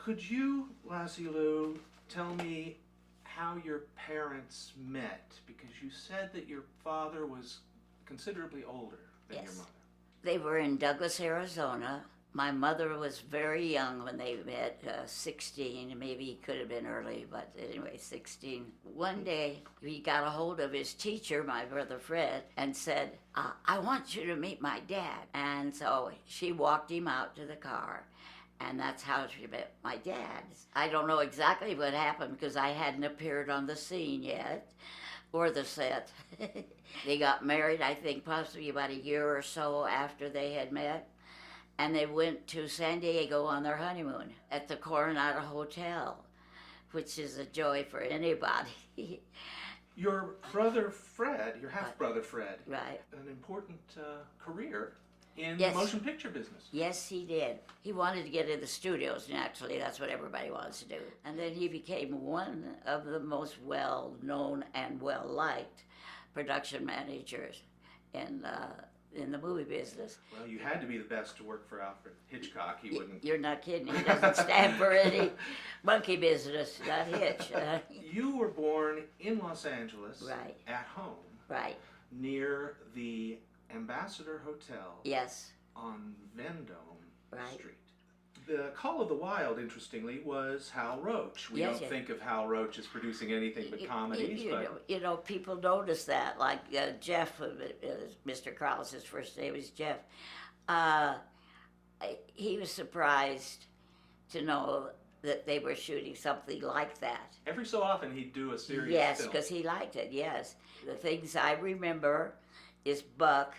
Could you, Lassielouw, tell me how your parents met? Because you said that your father was considerably older than your Yes. mother. They were in Douglas, Arizona. My mother was very young when they met, 16, maybe he could have been early, but anyway, 16. One day, he got a hold of his teacher, my brother Fred, and said, I want you to meet my dad. And so she walked him out to the car, and that's how she met my dad. I don't know exactly what happened because I hadn't appeared on the scene yet, or the set. They got married, I think, possibly about a year or so after they had met. And they went to San Diego on their honeymoon at the Coronado Hotel, which is a joy for anybody. Your brother Fred, your half-brother Fred, Right. an important career in Yes. the motion picture business. Yes, he did. He wanted to get in the studios, naturally. That's what everybody wants to do. And then he became one of the most well-known and well-liked production managers in the movie business. Well, you had to be the best to work for Alfred Hitchcock. He wouldn't. You're not kidding. He doesn't stand for any monkey business, not Hitch. You were born in Los Angeles, Right. at home, Right. near the Ambassador Hotel Yes. on Vendome Right. Street. The Call of the Wild, interestingly, was Hal Roach. We Yes, don't yes. think of Hal Roach as producing anything but comedies, but You know, people notice that. Like Jeff, Mr. Krause's first name was Jeff. He was surprised to know that they were shooting something like that. every so often he'd do a serious Yes, film. because he liked it, yes. The things I remember is Buck,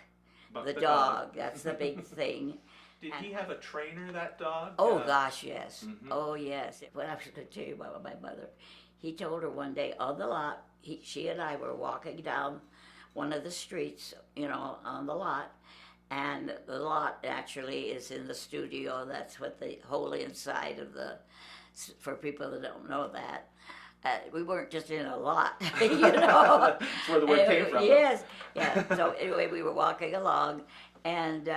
Buck the dog. That's the big thing. Did he have a trainer, that dog? Oh, gosh, yes. Mhm. Oh, yes. What I was going to tell you about my mother, he told her one day on the lot, she and I were walking down one of the streets, you know, on the lot, and the lot actually is in the studio. That's what the whole inside of for people that don't know that. We weren't just in a lot, you know. That's where the word came from. Yes, yeah. So anyway, we were walking along, and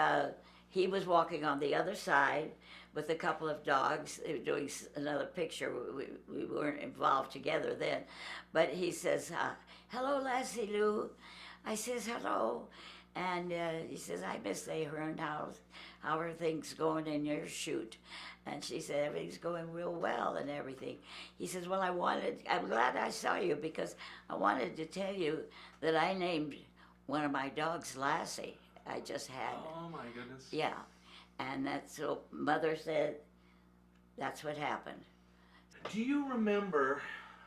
he was walking on the other side with a couple of dogs. They were doing another picture. We weren't involved together then. But he says, hello, Lassielouw. I says, hello. And he says, I miss Ahern. How are things going in your shoot? And she said, everything's going real well and everything. He says, well, I'm glad I saw you because I wanted to tell you that I named one of my dogs Lassie. I just had. Oh, my goodness. Yeah. And that's what Mother said, that's what happened. Do you remember,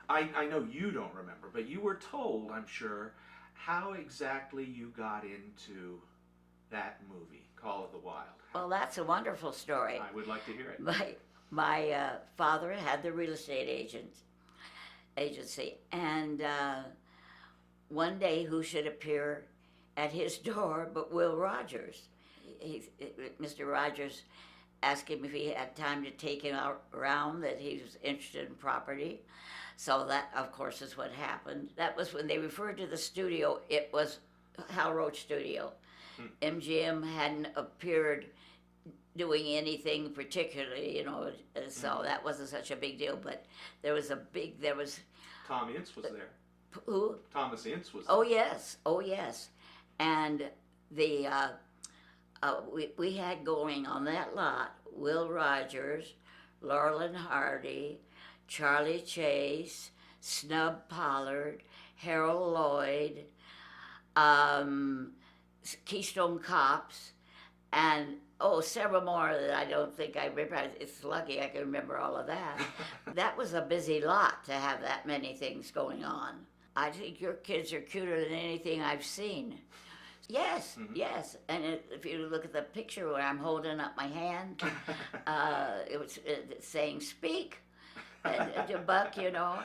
I know you don't remember, but you were told, I'm sure, how exactly you got into that movie, Call of the Wild? Well, that's a wonderful story. I would like to hear it. My father had the real estate agency, and one day who should appear at his door but Will Rogers. Mr. Rogers asked him if he had time to take him out around, that he was interested in property. So that, of course, is what happened. That was when they referred to the studio, it was Hal Roach Studio. MGM hadn't appeared doing anything particularly, you know, so that wasn't such a big deal, but there was Tom Ince was there. who? Thomas Ince was there. Oh yes, oh yes. And we had going on that lot Will Rogers, Laurel and Hardy, Charlie Chase, Snub Pollard, Harold Lloyd, Keystone Cops, and several more that I don't think I remember. It's lucky I can remember all of that. That was a busy lot to have that many things going on. I think your kids are cuter than anything I've seen. Yes, yes. And if you look at the picture where I'm holding up my hand, it was saying speak, and Buck, you know.